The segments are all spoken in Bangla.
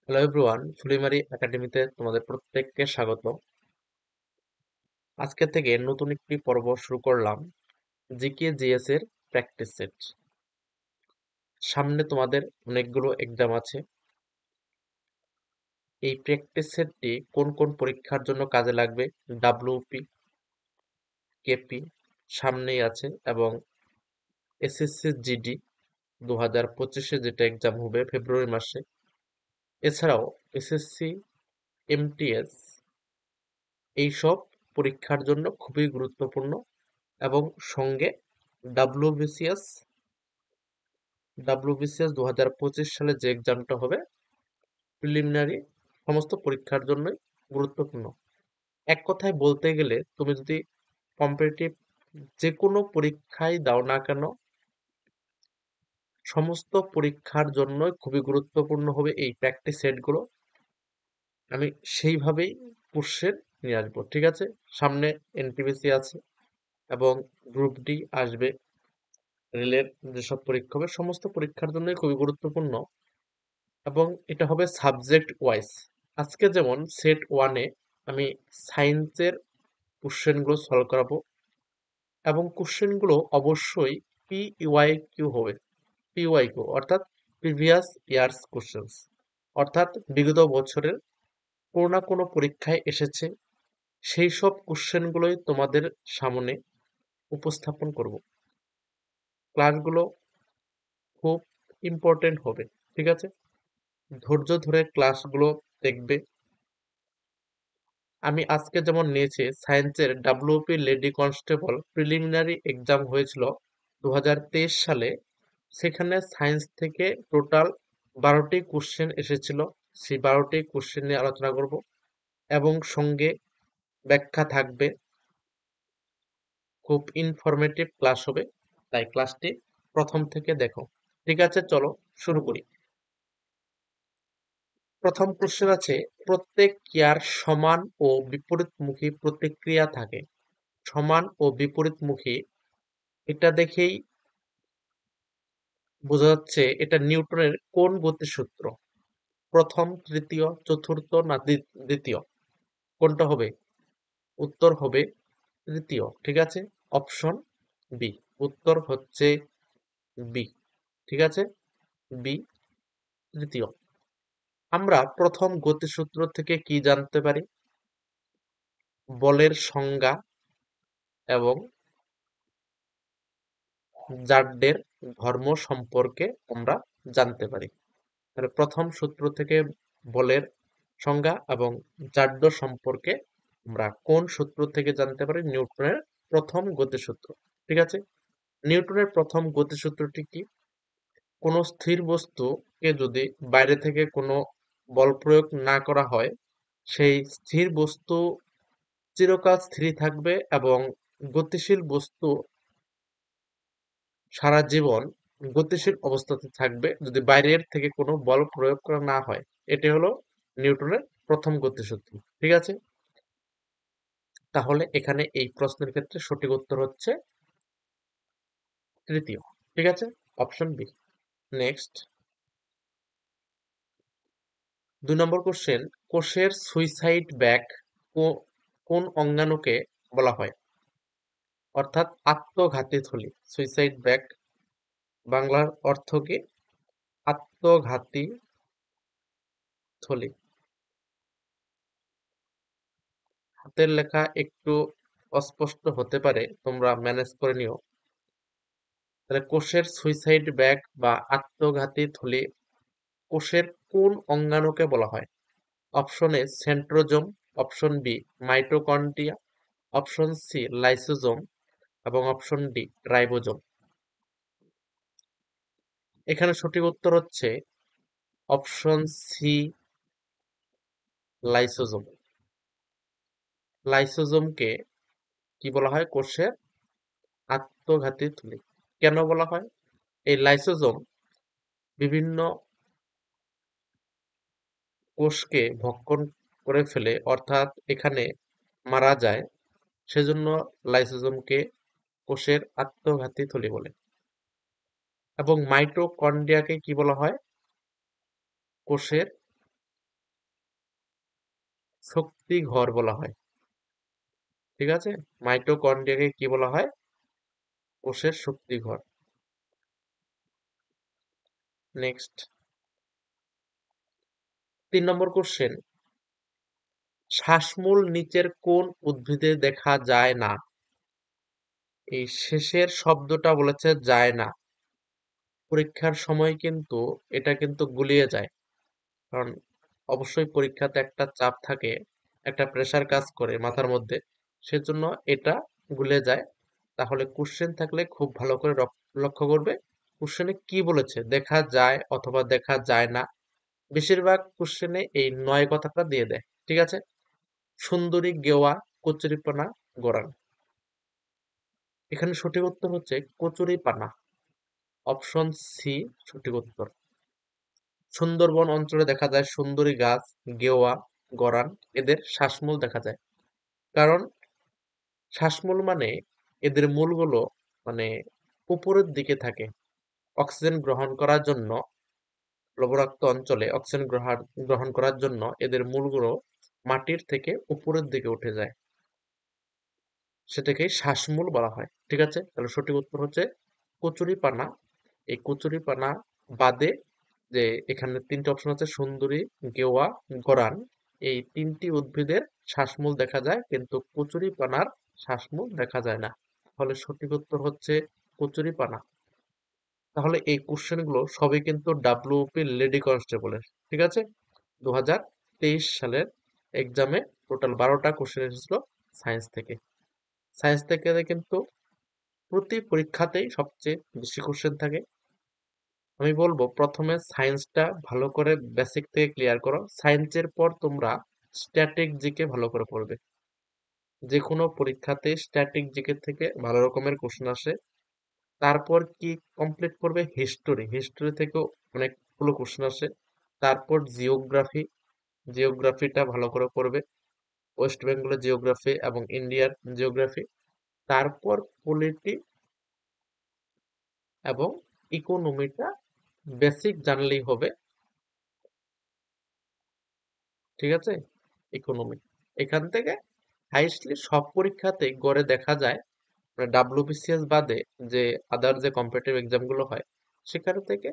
হ্যালো এভরিওয়ান, ফুলিমারি একাডেমিতে তোমাদের প্রত্যেককে স্বাগত। আজকে থেকে নতুন একটি পর্ব শুরু করলাম, জিকে জিএস এর প্র্যাকটিস সেট। সামনে তোমাদের অনেকগুলো এক্সাম আছে। এই প্র্যাকটিস সেটটি কোন কোন পরীক্ষার জন্য কাজে লাগবে? ডাব্লিউপি, কেপি সামনেই আছে, এবং এসএসসি জিডি 2025-এ যেটা এক্সাম হবে ফেব্রুয়ারি মাসে। এছাড়াও এসএসসি, এমটিএস এইসব পরীক্ষার জন্য খুবই গুরুত্বপূর্ণ। এবং সঙ্গে ডাব্লিউবিসিএস 2025 সালে যে এক্সামটা হবে প্রিলিমিনারি, সমস্ত পরীক্ষার জন্যই গুরুত্বপূর্ণ। এক কথায় বলতে গেলে তুমি যদি কম্পিটিটিভ যে কোনো পরীক্ষায় দাও না কেন, সমস্ত পরীক্ষার জন্যই খুবই গুরুত্বপূর্ণ হবে এই প্র্যাকটিস সেটগুলো। আমি সেইভাবেই কোশ্চেন নিয়ে আসবো, ঠিক আছে? সামনে এনটিপিসি আছে এবং গ্রুপ ডি আসবে। রেলের যেসব পরীক্ষা হবে সমস্ত পরীক্ষার জন্যই খুবই গুরুত্বপূর্ণ, এবং এটা হবে সাবজেক্ট ওয়াইজ। আজকে যেমন সেট ওয়ানে আমি সায়েন্সের কোশ্চেনগুলো সলভ করাবো, এবং কোশ্চেনগুলো অবশ্যই পিওয়াইকিউ হবে। পিওয়াইকিউ অর্থাৎ প্রিভিয়াস ইয়ার্স কোশ্চেন্স, অর্থাৎ বিগত বছরের কোনো না কোনো পরীক্ষায় এসেছে সেই সব কোশ্চেনগুলোই তোমাদের সামনে উপস্থাপন করব। ক্লাসগুলো খুব ইম্পর্টেন্ট হবে, ঠিক আছে? ধৈর্য ধরে ক্লাসগুলো দেখবে। আমি আজকে যেমন নিয়েছি সায়েন্সের WP lady constable preliminary exam হয়েছিল 2023 সালে। সেখানে সায়েন্স থেকে টোটাল 12টি কোশ্চেন এসেছিল। সেই 12টি কোশ্চেন নিয়ে আলোচনা করব, এবং সঙ্গে ব্যাখ্যা থাকবে। খুব ইনফরমেটিভ ক্লাস হবে, তাই ক্লাসটি প্রথম থেকে দেখো। ঠিক আছে, চলো শুরু করি। প্রথম কোশ্চেন আছে, প্রত্যেক ক্রিয়ার সমান ও বিপরীতমুখী প্রতিক্রিয়া থাকে। সমান ও বিপরীতমুখী, এটা দেখেই বোঝা যাচ্ছে এটা নিউটনের কোন গতিসূত্র? প্রথম, তৃতীয়, চতুর্থ না দ্বিতীয়? কোনটা হবে? উত্তর হবে তৃতীয়, ঠিক আছে? Option B. উত্তর হচ্ছে বি, ঠিক আছে? বি, তৃতীয়। আমরা প্রথম গতিসূত্র থেকে কি জানতে পারি? বলের সংজ্ঞা এবং জাড্ডের ধর্ম সম্পর্কে আমরা জানতে পারি। তাহলে প্রথম সূত্র থেকে বলের সংজ্ঞা এবং জাড্য সম্পর্কে আমরা কোন সূত্র থেকে জানতে পারি? নিউটনের প্রথম গতিসূত্র, ঠিক আছে? নিউটনের প্রথম গতিসূত্রটি কি? কোনো স্থির বস্তুকে যদি বাইরে থেকে কোনো বল প্রয়োগ না করা হয়, সেই স্থির বস্তু চিরকাল স্থির থাকবে, এবং গতিশীল বস্তু সারা জীবন গতিশীল অবস্থাতে থাকবে যদি বাইরের থেকে কোনো বল প্রয়োগ করা না হয়। এটি হলো নিউটনের প্রথম গতিসূত্র, ঠিক আছে? তাহলে এখানে এই প্রশ্নের ক্ষেত্রে সঠিক উত্তর হচ্ছে তৃতীয়, ঠিক আছে? Option B. নেক্সট, 2 নম্বর কোশ্চেন, কোষের সুইসাইড ব্যাক কোন অঙ্গাণুকে বলা হয়? অর্থাৎ আত্মঘাতী থলি। সুইসাইড ব্যাক বাংলার অর্থ কি? আত্মঘাতী থলি। হাতের লেখা একটু অস্পষ্ট হতে পারে, তোমরা ম্যানেজ করে নিও। তাহলে কোষের সুইসাইড ব্যাগ বা আত্মঘাতী থলি কোষের কোন অঙ্গাণুকে বলা হয়? Option A centrosome, option B mitochondria, option C lysosome, এবং অপশন ডি রাইবোজোম। এখানে সঠিক উত্তর হচ্ছে অপশন সি লাইসোজোম। লাইসোজোমকে কি বলা হয়? কোষের আত্মঘাতী থলি। কেন বলা হয়? এই লাইসোজোম বিভিন্ন কোষকে ভক্ষণ করে ফেলে, অর্থাৎ এখানে মারা যায়। সেজন্য লাইসোজোমকে কোষের আত্মঘাতী থলি বলে। এবং মাইটোকন্ড্রিয়াকে কি বলা হয়? কোষের শক্তি ঘর বলা হয়। ঠিক আছে, মাইটোকন্ড্রিয়াকে কি বলা হয়? কোষের শক্তি ঘর। নেক্সট 3 নম্বর কোশ্চেন, শ্বাসমূল নিচের কোন উদ্ভিদে দেখা যায় না? এই শেষের শব্দটা বলেছে যায় না। পরীক্ষার সময় কিন্তু এটা কিন্তু গুলিয়ে যায়, কারণ অবশ্যই পরীক্ষাতে একটা চাপ থাকে, একটা প্রেসার কাজ করে মাথার মধ্যে, সেজন্য এটা গুলে যায়। তাহলে কোশ্চেন থাকলে খুব ভালো করে লক্ষ্য করবে কোশ্চেনে কি বলেছে, দেখা যায় অথবা দেখা যায় না। বেশিরভাগ কোশ্চেনে এই নয় কথাটা দিয়ে দেয়। ঠিক আছে, সুন্দরী, গেওয়া, কচুরিপানা, গরান। এখানে সঠিক উত্তর হচ্ছে কচুরিপানা, অপশন সি সঠিক উত্তর। সুন্দরবন অঞ্চলে দেখা যায় সুন্দরী গাছ, গেওয়া, গরান, এদের শ্বাসমূল দেখা যায়। কারণ শ্বাসমূল মানে এদের মূলগুলো মানে উপরের দিকে থাকে, অক্সিজেন গ্রহণ করার জন্য, লবণাক্ত অঞ্চলে অক্সিজেন গ্রহণ করার জন্য এদের মূলগুলো মাটির থেকে উপরের দিকে উঠে যায়, সেটাকে শ্বাসমূল বলা হয়। ঠিক আছে, তাহলে সঠিক উত্তর হচ্ছে কচুরিপানা। এই কচুরিপানা বাদে যে এখানে 3টে অপশন আছে, সুন্দরী, গেওয়া, গরান, এই 3টি উদ্ভিদের শ্বাসমূল দেখা যায়, কিন্তু কচুরিপানার শ্বাসমূল দেখা যায় না। তাহলে সঠিক উত্তর হচ্ছে কচুরিপানা। তাহলে এই কোশ্চেন গুলো সবই কিন্তু ডাব্লিউপি লেডি কনস্টেবলের। ঠিক আছে, 2023 সালের এক্সামে টোটাল 12টা কোশ্চেন এসেছিল সায়েন্স থেকে। সায়েন্স থেকে কিন্তু প্রতি পরীক্ষাতেই সবচেয়ে বেশি কোশ্চেন থাকে। আমি বলবো প্রথমে সায়েন্সটা ভালো করে বেসিক থেকে ক্লিয়ার করো, সায়েন্সের পর তোমরা স্ট্যাটিক জিকে ভালো করে পড়বে। যে কোনো পরীক্ষাতে স্ট্যাটিক জিকে থেকে ভালো রকমের কোশ্চেন আসে। তারপর কি কমপ্লিট করবে? হিস্টোরি, হিস্টোরি থেকেও অনেকগুলো কোশ্চেন আসে। তারপর জিওগ্রাফি, জিওগ্রাফিটা ভালো করে পড়বে, ওয়েস্ট বেঙ্গলের জিওগ্রাফি এবং ইন্ডিয়ার জিওগ্রাফি। তারপর পলিটি এবং ইকোনমিটা বেসিক জানলেই হবে। ঠিক আছে, ইকোনমি। এখান থেকে হাইস্টলি সব পরীক্ষাতেই গড়ে দেখা যায়, মানে ডাব্লিউবিসিএস বাদে যে আদার যে কম্পিটিটিভ এক্সাম গুলো হয়, সেখান থেকে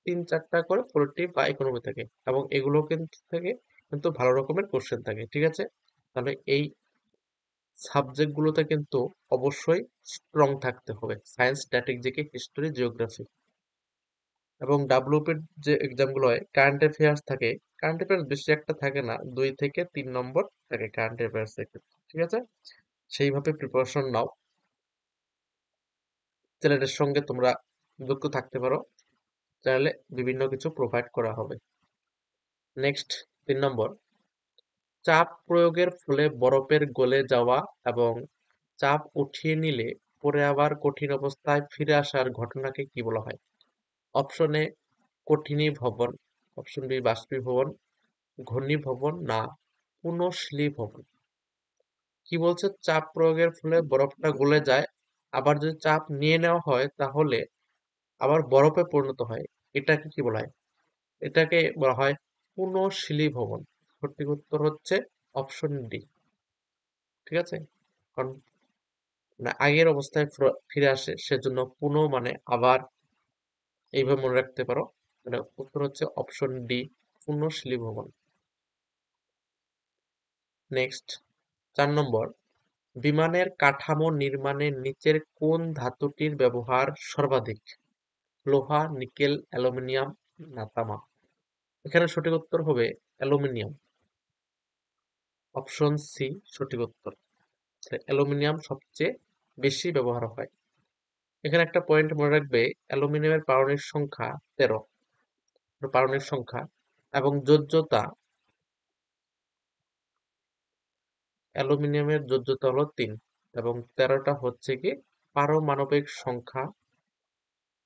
3-4টা করে পলিটি বা ইকোনমি থাকে, এবং এগুলো কিন্তু থেকে কিন্তু ভালো রকমের কোশ্চেন থাকে। ঠিক আছে, তাহলে এই সাবজেক্ট গুলোতে কিন্তু অবশ্যই স্ট্রং থাকতে হবে, science, static GK, history, geography. এবং ডাব্লিউপির যে এক্সাম গুলো হয় কারেন্ট অ্যাফেয়ার্স থাকে, কারেন্ট অ্যাফেয়ার্স বেশি একটা থাকে না, 2 থেকে 3 নম্বর থাকে কারেন্ট অ্যাফেয়ার্স এর ক্ষেত্রে। ঠিক আছে, সেইভাবে প্রিপারেশন নাও, চ্যানেলের সঙ্গে তোমরা যুক্ত থাকতে পারো, চ্যানেলে বিভিন্ন কিছু প্রোভাইড করা হবে। নেক্সট 3 নম্বর, চাপ প্রয়োগের ফলে বরফের গলে যাওয়া এবং চাপ উঠিয়ে নিলে পরে আবার কঠিন অবস্থায় ফিরে আসার ঘটনাকে কি বলা হয়? অপশন এ কঠিনীভবন, অপশন বি বাষ্পীভবন, ঘনীভবন, না পুনঃশীলীভবন। কি বলছে? চাপ প্রয়োগের ফলে বরফটা গলে যায়, আবার যদি চাপ নিয়ে নেওয়া হয় তাহলে আবার বরফে পরিণত হয়, এটাকে কি বলা হয়? এটাকে বলা হয় পুনঃশীলীভবন। সঠিক উত্তর হচ্ছে অপশন ডি। ঠিক আছে, কারণ মানে আগের অবস্থায় ফিরে আসে, সেজন্য পুনঃ মানে আবার, এইভাবে মনে রাখতে পারো। মানে উত্তর হচ্ছে অপশন ডি, পুনঃশীলীভবন। নেক্সট 4 নম্বর, বিমানের কাঠামো নির্মাণে নিচের কোন ধাতুটির ব্যবহার সর্বাধিক? লোহা, নিকেল, অ্যালুমিনিয়াম, না তামা? এখানে সঠিক উত্তর হবে অ্যালুমিনিয়াম, অপশন সি সঠিক উত্তর। অ্যালুমিনিয়াম সবচেয়ে বেশি ব্যবহার হয়। এখানে একটা পয়েন্ট মনে রাখবে, অ্যালুমিনিয়ামের পারমাণবিক সংখ্যা 13, পারমাণবিক সংখ্যা, এবং যোজ্যতা, অ্যালুমিনিয়ামের যোজ্যতা হলো 3, এবং 13টা হচ্ছে কি পারমাণবিক সংখ্যা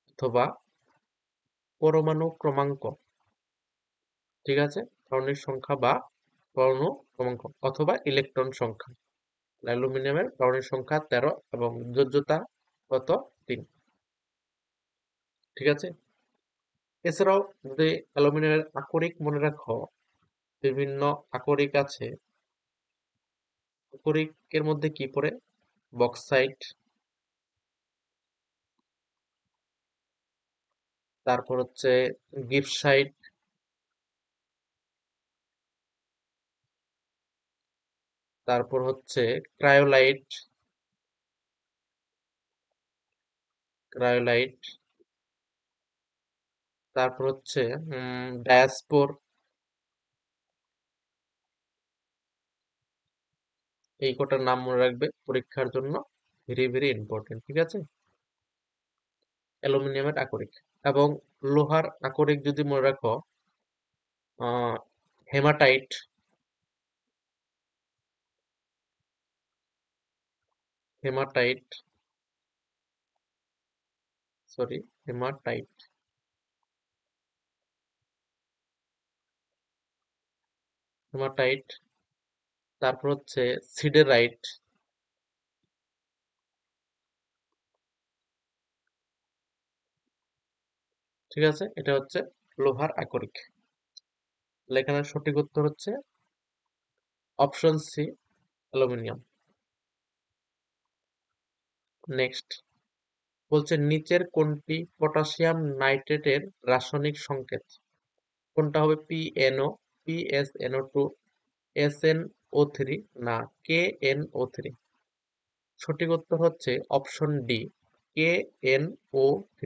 অথবা পরমাণু ক্রমাঙ্ক। ঠিক আছে, পারমাণবিক সংখ্যা বা পরমাণু ক্রমাঙ্ক অথবা ইলেকট্রন সংখ্যা। অ্যালুমিনিয়ামের পারমাণবিক সংখ্যা 13 এবং যোজ্যতা কত? 3। ঠিক আছে, এছাড়াও যদি অ্যালুমিনিয়ামের আকরিক মনে রাখো, বিভিন্ন আকরিক আছে। আকরিকের মধ্যে কি পড়ে? বক্সাইট, তারপর হচ্ছে গিবসাইট, তারপর হচ্ছে ক্রায়োলাইট, ক্রায়োলাইট, তারপর হচ্ছে ডায়াসপোর। এই কটার নাম মনে রাখবে পরীক্ষার জন্য, ভেরি ভেরি ইম্পর্টেন্ট, ঠিক আছে? অ্যালুমিনিয়ামের আকরিক। এবং লোহার আকরিক যদি মনে রাখো, hematite, hematite, sorry, hematite, hematite, তারপর হচ্ছে সিডেরাইট, ঠিক আছে? এটা হচ্ছে লোহার আকরিক। তাহলে এখানে সঠিক উত্তর হচ্ছে অপশন সি, অ্যালুমিনিয়াম। নেক্সট বলছে নিচের কোনটি পটাশিয়াম নাইট্রেটের রাসায়নিক সংকেত? কোনটা হবে? পিএনও, পিএসএনও2, SnO3, না KNO3? সঠিক উত্তর হচ্ছে অপশন ডি, KNO3।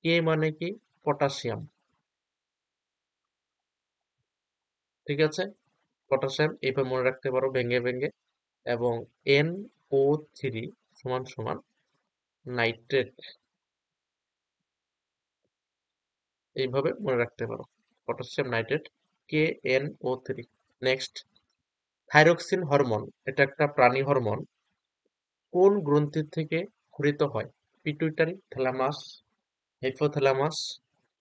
কে মানে কি? পটাশিয়াম, ঠিক আছে? পটাশিয়াম এইভাবে মনে রাখতে পারো ভেঙে ভেঙে। এবং NO3 সমান সমান নাইট্রেট, এইভাবে মনে রাখতে পারো। Potassium nitrate, KNO3। Next, thyroxine hormone, এটা একটা প্রাণী হরমোন, কোন গ্রন্থি থেকে ক্ষরিত হয়? পিটুইটারি, থ্যালামাস, হাইপোথ্যালামাস,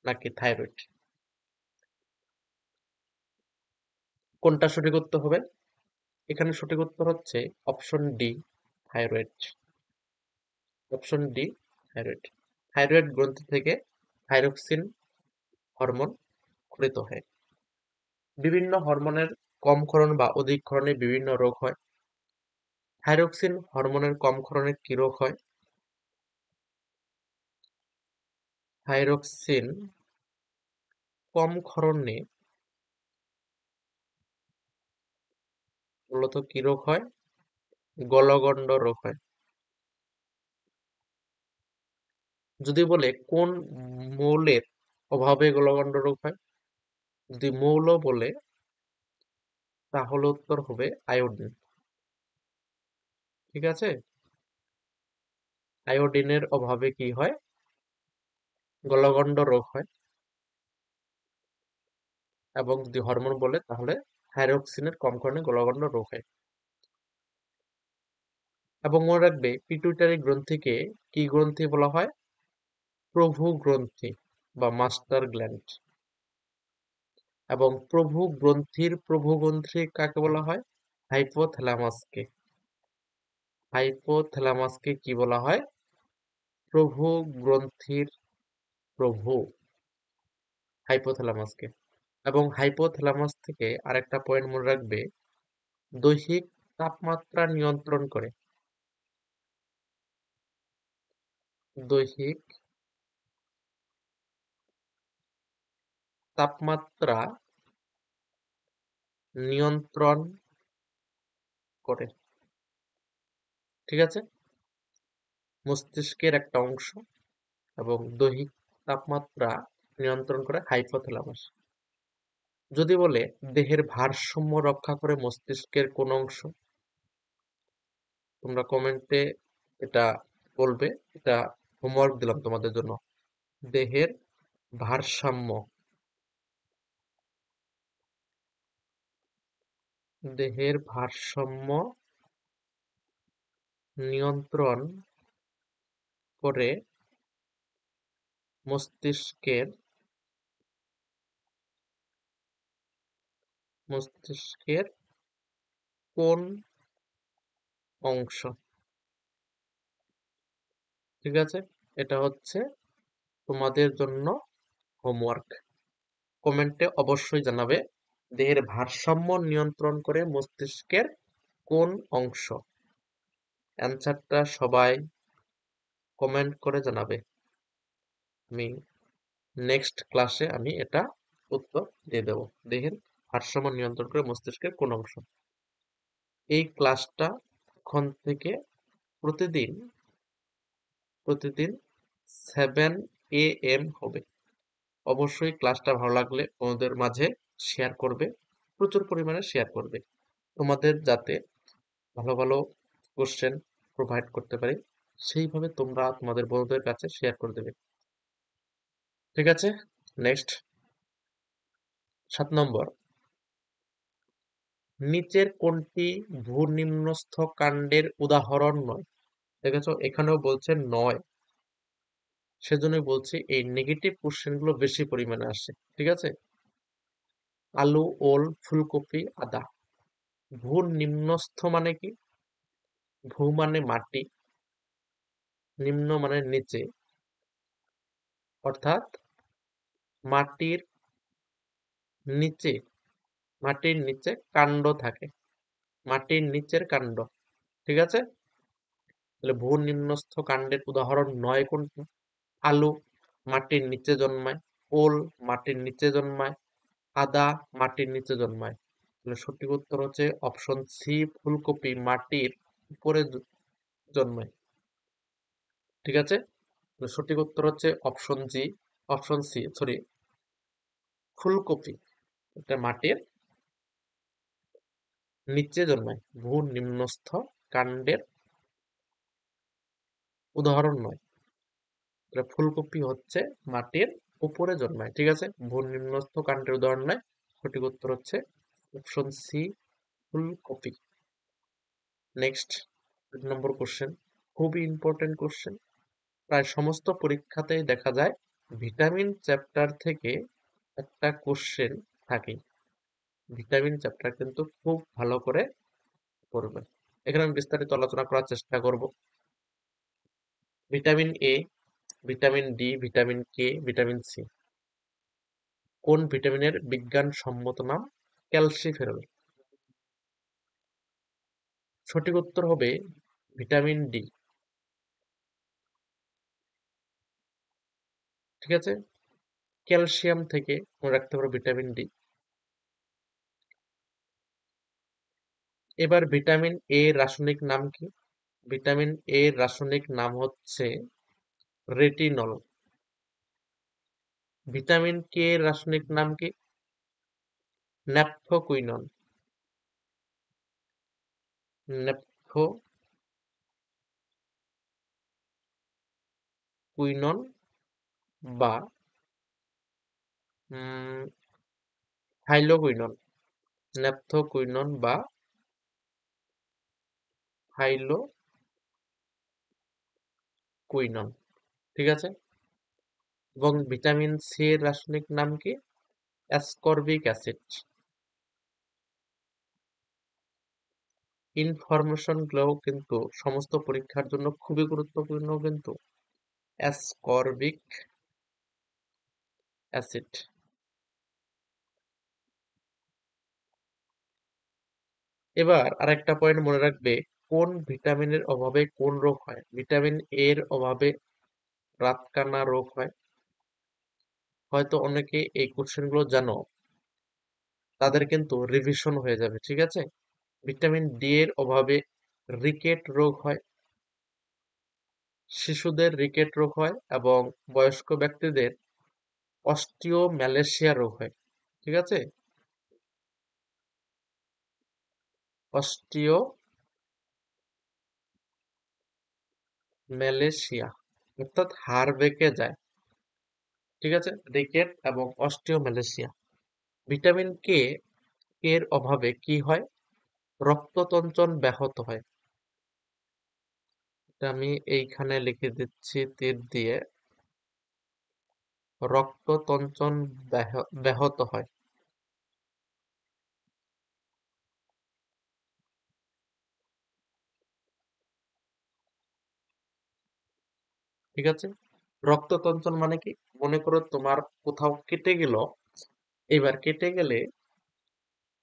নাকি থাইরয়েড? কোনটা সঠিক উত্তর হবে? এখানে সঠিক উত্তর হচ্ছে option D, thyroid. Option D, thyroid. Thyroid গ্রন্থি থেকে থাইরক্সিন হরমোন ক্ষরিত হয়। বিভিন্ন হরমোনের কম ক্ষরণ বা অধিক ক্ষরণে বিভিন্ন রোগ হয়। থাইরক্সিন হরমোনের কম ক্ষরণে কি রোগ হয়? থাইরক্সিন কম ক্ষরণে মূলত কি রোগ হয়? গলগণ্ড রোগ হয়। যদি বলে কোন মৌলের অভাবে গলগণ্ড রোগ হয়, যদি মৌল বলে তাহলে উত্তর হবে আয়োডিন, ঠিক আছে? আয়োডিনের অভাবে কি হয়? গলগণ্ড রোগ হয়। এবং যদি হরমোন বলে তাহলে থাইরক্সিনের কম কারণে গলগণ্ড রোগ হয়। এবং মনে রাখবে পিটুইটারি গ্রন্থিকে কি গ্রন্থি বলা হয়? প্রভু গ্রন্থি বা মাস্টার গ্ল্যান্ড। এবং প্রভু গ্রন্থি কাকে বলা হয়? হাইপোথ্যালামাসকে। হাইপোথ্যালামাসকে কি বলা হয়? প্রভু গ্রন্থির প্রভু, হাইপোথ্যালামাসকে। এবং হাইপোথ্যালামাস থেকে আরেকটা পয়েন্ট মনে রাখবে, দৈহিক তাপমাত্রা নিয়ন্ত্রণ করে। দৈহিক তাপমাত্রা নিয়ন্ত্রণ করে, ঠিক আছে? মস্তিষ্কের একটা অংশ। এবং দৈহিক তাপমাত্রা নিয়ন্ত্রণ করে হাইপোথ্যালামাস। যদি বলে দেহের ভারসাম্য রক্ষা করে মস্তিষ্কের কোন অংশ? তোমরা কমেন্টে এটা বলবে। এটা হোমওয়ার্ক দিলাম তোমাদের জন্য। দেহের ভারসাম্য, দেহের ভারসাম্য নিয়ন্ত্রণ করে মস্তিষ্কের, মস্তিষ্কের কোন অংশ? ঠিক আছে? এটা হচ্ছে তোমাদের জন্য হোমওয়ার্ক। কমেন্টে অবশ্যই জানাবে। দেহের ভারসাম্য নিয়ন্ত্রণ করে মস্তিষ্কের কোন অংশ? অ্যান্সারটা সবাই কমেন্ট করে জানাবে। আমি নেক্সট ক্লাসে আমি এটা উত্তর দিয়ে দেব। দেহের ভারসাম্য নিয়ন্ত্রণ করে মস্তিষ্কের কোন অংশ? এই ক্লাসটা এখন থেকে প্রতিদিন প্রতিদিন 7 AM হবে। অবশ্যই ক্লাসটা ভালো লাগলে তোমাদের মাঝে শেয়ার করবে, প্রচুর পরিমাণে শেয়ার করবে, তোমাদের যাতে ভালো ভালো কোশ্চেন প্রোভাইড করতে পারি সেইভাবে তোমরা তোমাদের বন্ধুদের কাছে শেয়ার করে দেবে। ঠিক আছে, নেক্সট 7 নম্বর, নিচের কোনটি ভূনিম্নস্থ কাণ্ডের উদাহরণ নয়? দেখেছো এখানেও বলছে নয়, সেজন্যই বলছি এই নেগেটিভ কোশ্চেন গুলো বেশি পরিমাণে আসে। ঠিক আছে, আলু, ওল, ফুলকপি, আদা। ভূনিম্নস্থ মানে কি? ভূ মানে মাটি, নিম্ন মানে নিচে, অর্থাৎ মাটির নিচে, মাটির নিচে কাণ্ড থাকে, মাটির নিচের কাণ্ড। ঠিক আছে, তাহলে ভূনিম্নস্থ কাণ্ডের উদাহরণ নয় কোনটি? আলু মাটির নিচে জন্মায়, ওল মাটির নিচে জন্মায়, আদা মাটির নিচে জন্মায়। তাহলে সঠিক উত্তর হচ্ছে অপশন সি, ফুলকপি মাটির উপরে জন্মায়। ঠিক আছে, তাহলে সঠিক উত্তর হচ্ছে অপশন সি, সরি, ফুলকপি এটা মাটির নিচে জন্মায়, ভূনিম্নস্থ কাণ্ডের উদাহরণ নয়। তাহলে ফুলকপি হচ্ছে মাটির উপরে জন্মায়। ঠিক আছে, ভূনিম্নস্থ কাণ্ডের উদাহরণ নয়, সঠিক উত্তর হচ্ছে অপশন সি, ফুলকপি। নেক্সট 8 নম্বর কোশ্চেন, খুবই ইম্পর্টেন্ট কোশ্চেন, প্রায় সমস্ত পরীক্ষাতেই দেখা যায় ভিটামিন চ্যাপ্টার থেকে একটা কোশ্চেন থাকে। ভিটামিন চ্যাপ্টার কিন্তু খুব ভালো করে পড়বে, এখানে আমি বিস্তারিত আলোচনা করার চেষ্টা করব। Vitamin A, vitamin D, vitamin K, vitamin C. কোন ভিটামিনের বিজ্ঞানসম্মত নাম ক্যালসিফেরল? সঠিক উত্তর হবে ভিটামিন ডি। ঠিক আছে, ক্যালসিয়াম থেকে মনে রাখতে পারো ভিটামিন ডি। এবার ভিটামিন এ রাসায়নিক নাম কি? ভিটামিন এ রাসায়নিক নাম হচ্ছে রেটিনল। ভিটামিন কে রাসায়নিক নাম কি? ন্যাপথোকুইনন। ন্যাপথোকুইনন বা হাইলোকুইনন। ন্যাপথোকুইনন বা হাইলোকুইনন। ঠিক আছে, এবং ভিটামিন সি এর রাসায়নিক নাম কি? Ascorbic acid. ইনফরমেশন গুলোও কিন্তু সমস্ত পরীক্ষার জন্য খুবই গুরুত্বপূর্ণ কিন্তু। Ascorbic acid. এবার আরেকটা পয়েন্ট মনে রাখবে, কোন ভিটামিনের অভাবে কোন রোগ হয়? ভিটামিন এর অভাবে রাতকানা রোগ হয়। হয়তো অনেকে এই কোশ্চেন গুলো জানো, তাদের কিন্তু রিভিশন হয়ে যাবে। ঠিক আছে, ভিটামিন ডি এর অভাবে রিকেট রোগ হয়, শিশুদের রিকেট রোগ হয়, এবং বয়স্ক ব্যক্তিদের অস্টিওম্যালেশিয়া রোগ হয়। ঠিক আছে, অস্টিওম্যালেশিয়া অর্থাৎ হাড় বেঁকে যায়। ঠিক আছে, রিকেট এবং অস্টিওম্যালেশিয়া। ভিটামিন কে এর অভাবে কি হয়? রক্ততঞ্চন ব্যাহত হয়। এটা আমি এইখানে লিখে দিচ্ছি তীর দিয়ে, রক্ততঞ্চন ব্যাহত হয়। ঠিক আছে, রক্ততঞ্চন মানে কি? মনে করো তোমার কোথাও কেটে গেল, এবার কেটে গেলে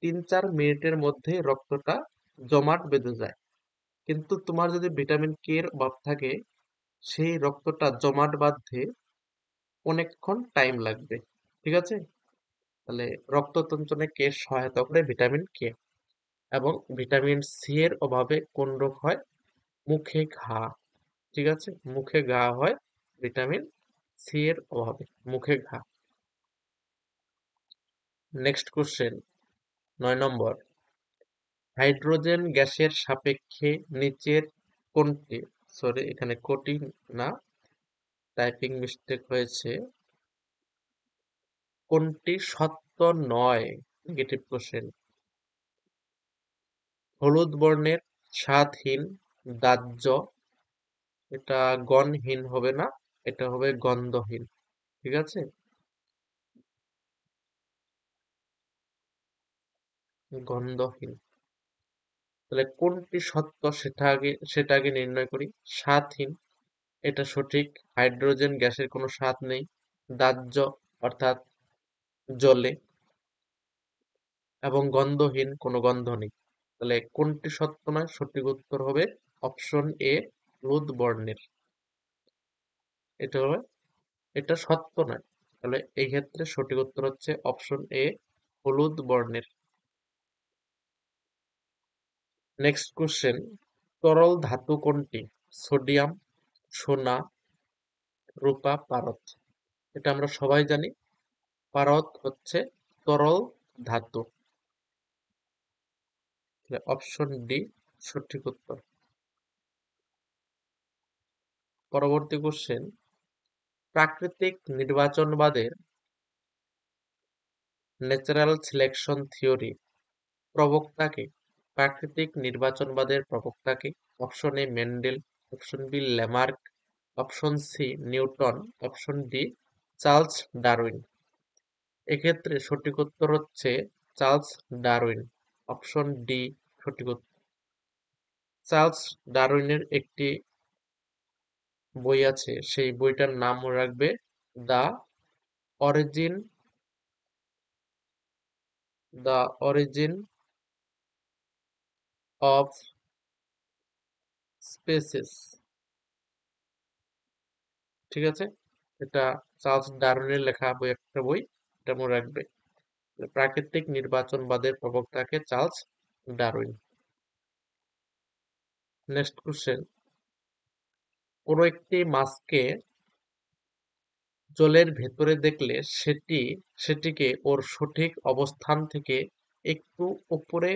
3-4 মিনিটের মধ্যে রক্তটা জমাট বেঁধে যায়। কিন্তু তোমার যদি ভিটামিন কে এর অভাব থাকে, সেই রক্তটা জমাট বাঁধতে অনেকক্ষণ টাইম লাগবে। ঠিক আছে? তাহলে রক্ত তঞ্চনে কে সহায়তা করে? Vitamin K. এবং ভিটামিন সি এর অভাবে কোন রোগ হয়? মুখে ঘা। ঠিক আছে? মুখে ঘা হয় ভিটামিন সি এর অভাবে, মুখে ঘা। নেক্সট কোশ্চেন, 9 নম্বর। হাইড্রোজেন গ্যাসের সাপেক্ষে নিচের কোনটি, সরি এখানে কোটি না, টাইপিং মিস্টেক হয়েছে, কোনটি সত্য নয়? Negative question. হলুদ বর্ণের, স্বাদহীন, দাহ্য, এটা গন্ধহীন হবে না, এটা হবে গন্ধহীন। ঠিক আছে? গন্ধহীন। তাহলে কোনটি সত্য সেটা আগে নির্ণয় করি। স্বাদহীন, এটা সঠিক, হাইড্রোজেন গ্যাসের কোনো স্বাদ নেই। দাহ্য অর্থাৎ জ্বলে, এবং গন্ধহীন, কোনো গন্ধ নেই। তাহলে কোনটি সত্য নয়? সঠিক উত্তর হবে অপশন এ, হলুদ বর্ণের। এটা হবে, এটা সত্য নয়। তাহলে এই ক্ষেত্রে সঠিক উত্তর হচ্ছে অপশন এ, হলুদ বর্ণের। নেক্সট কোশ্চেন, তরল ধাতু কোনটি? সোডিয়াম, সোনা, রূপা, পারদ। এটা আমরা সবাই জানি, পারদ হচ্ছে তরল ধাতু। অপশন ডি সঠিক উত্তর। পরবর্তী কোশ্চেন, প্রাকৃতিক নির্বাচনবাদের ন্যাচারাল সিলেকশন থিওরি প্রবক্তাকে? প্রাকৃতিক নির্বাচনবাদের প্রবক্তাকে? Option A Mendel, option B Lamarck, option C Newton, option D Charles Darwin. এক্ষেত্রে সঠিক উত্তর হচ্ছে চার্লস ডারউইন। অপশন ডি সঠিক উত্তর। চার্লস ডারউইনের একটি বই আছে, সেই বইটার নাম মনে রাখবে, the origin the origin of species. ঠিক আছে? এটা চার্লস ডারউইনের লেখা বই, একটা বই, এটা মনে রাখবে। প্রাকৃতিক নির্বাচনবাদের প্রবক্তাকে চার্লস ডারউইন। নেক্সট কোশ্চেন, কোনো একটি মাছকে জলের ভেতরে দেখলে সেটিকে ওর সঠিক অবস্থান থেকে একটু উপরে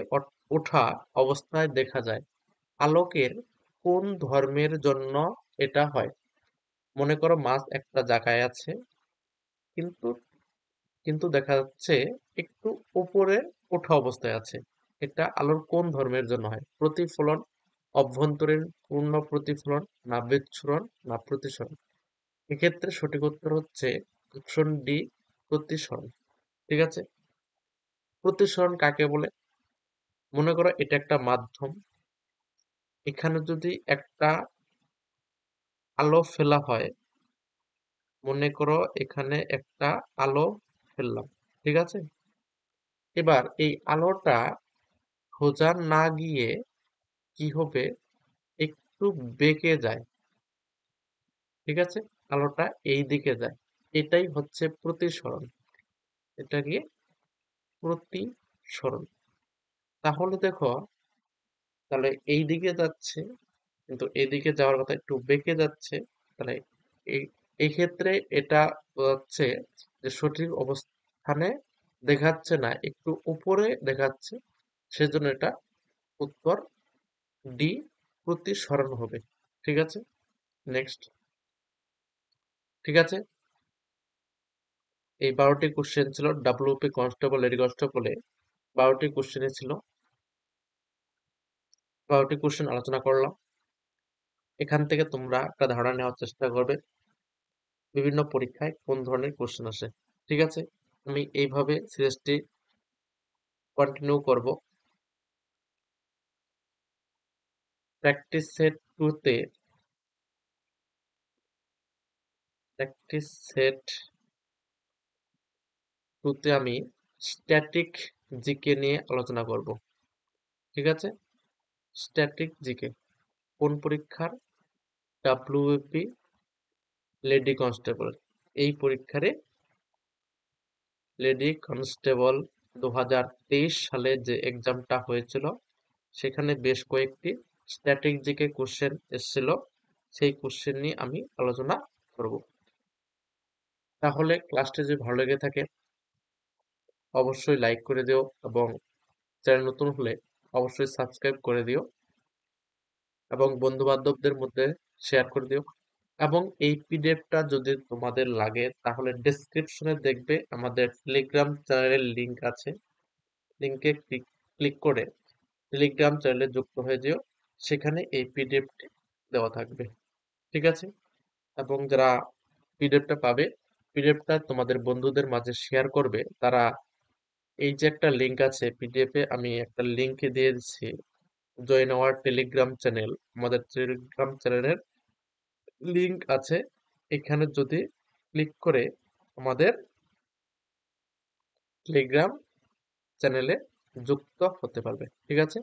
ওঠা অবস্থায় দেখা যায়। আলোকের কোন ধর্মের জন্য এটা হয়? মনে করো মাছ একটা জায়গায় আছে, কিন্তু কিন্তু দেখা যাচ্ছে একটু উপরে ওঠা অবস্থায় আছে। এটা আলোর কোন ধর্মের জন্য হয়? প্রতিফলন, অভ্যন্তরীণ পূর্ণ প্রতিফলন, না বিচ্ছুরণ, না প্রতিসরণ? এক্ষেত্রে সঠিক উত্তর হচ্ছে অপশন ডি, প্রতিসরণ। ঠিক আছে? প্রতিসরণ কাকে বলে? মনে করো এটা একটা মাধ্যম, এখানে যদি একটা আলো ফেলা হয়, মনে করো এখানে একটা আলো ফেললাম, ঠিক আছে? এবার এই আলোটা সোজা না গিয়ে কি হবে, একটু বেঁকে যায়। ঠিক আছে? আলোটা এই দিকে যায়, এটাই হচ্ছে প্রতিসরণ। এটা কি? প্রতিসরণ। তাহলে দেখো, তাহলে এই দিকে যাচ্ছে, কিন্তু এদিকে যাওয়ার কথা, একটু বেঁকে যাচ্ছে। তাহলে এই এই ক্ষেত্রে এটা হচ্ছে যে সঠিক অবস্থানে দেখাচ্ছে না, একটু উপরে দেখাচ্ছে, সেজন্য এটা উত্তর ডি, প্রতিসরণ হবে। ঠিক আছে? নেক্সট। ঠিক আছে? এই 12টি কোশ্চেন ছিল ডাব্লিউপি কনস্টেবল, লেডি কনস্টেবলে 12টি কোশ্চেনে ছিল। 12টি কোশ্চেন আলোচনা করলাম। এখান থেকে তোমরা একটা ধারণা নেওয়ার চেষ্টা করবে বিভিন্ন পরীক্ষায় কোন ধরনের কোশ্চেন আসে। ঠিক আছে? আমি এইভাবে সিরিজটি কন্টিনিউ করব। প্র্যাকটিস সেট টুতে প্র্যাকটিস সেট টুতে আমি স্ট্যাটিক জিকে নিয়ে আলোচনা করব। ঠিক আছে? স্ট্যাটিক জিকে কোন পরীক্ষার? WP lady constable. এই পরীক্ষারে লেডি কনস্টেবল 2023 সালে যে এক্সামটা হয়েছিল সেখানে বেশ কয়েকটি স্ট্যাটিক জিকে কোশ্চেন এসেছিল। সেই কোশ্চেন নিয়ে আমি আলোচনা করব। তাহলে ক্লাসটি যদি ভালো লেগে থাকে অবশ্যই লাইক করে দিও এবং চ্যানেল নতুন হলে অবশ্যই সাবস্ক্রাইব করে দিও এবং বন্ধু বান্ধবদের মধ্যে শেয়ার করে দিও। এবং এই পিডিএফটা যদি তোমাদের লাগে তাহলে ডেসক্রিপশনে দেখবে আমাদের টেলিগ্রাম চ্যানেলের লিংক আছে। লিংকে ক্লিক করে টেলিগ্রাম চ্যানেলে যুক্ত হয়ে যেও। সেখানে এই পিডিএফটি দেওয়া থাকবে। ঠিক আছে? এবং যারা পিডিএফটা পাবে পিডিএফটা তোমাদের বন্ধুদের মাঝে শেয়ার করবে তারা এই যে একটা লিংক আছে পিডিএফে আমি একটা লিংক দিয়ে দিচ্ছি জয়েন আওয়ার টেলিগ্রাম চ্যানেল আমাদের টেলিগ্রাম চ্যানেলের লিংক আছে এখানে যদি ক্লিক করে আমাদের টেলিগ্রাম চ্যানেলে যুক্ত হতে পারবে। ঠিক আছে?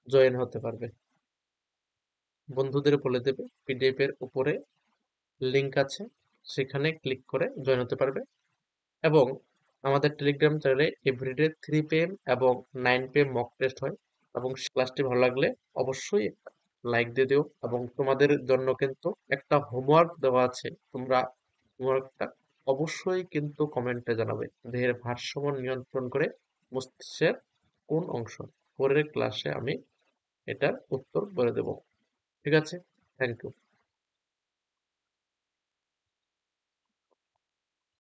জয়েন হতে পারবে। বন্ধুদের বলে দেবে পিডিএফ এর উপরে লিংক আছে সেখানে ক্লিক করে জয়েন হতে পারবে। এবং আমাদের টেলিগ্রাম চ্যানেলে এভরিডে 3 PM এবং 9 PM মক টেস্ট হয়। এবং ক্লাসটি ভালো লাগলে অবশ্যই লাইক দিয়ে দিও এবং তোমাদের জন্য কিন্তু একটা হোমওয়ার্ক দেওয়া আছে। তোমরা হোমওয়ার্কটা অবশ্যই কিন্তু কমেন্টে জানাবে। দেহের ভারসাম্য নিয়ন্ত্রণ করে মস্তিষ্কের কোন অংশ? পরের ক্লাসে আমি এটার উত্তর বলে দেব। ঠিক আছে? Thank you.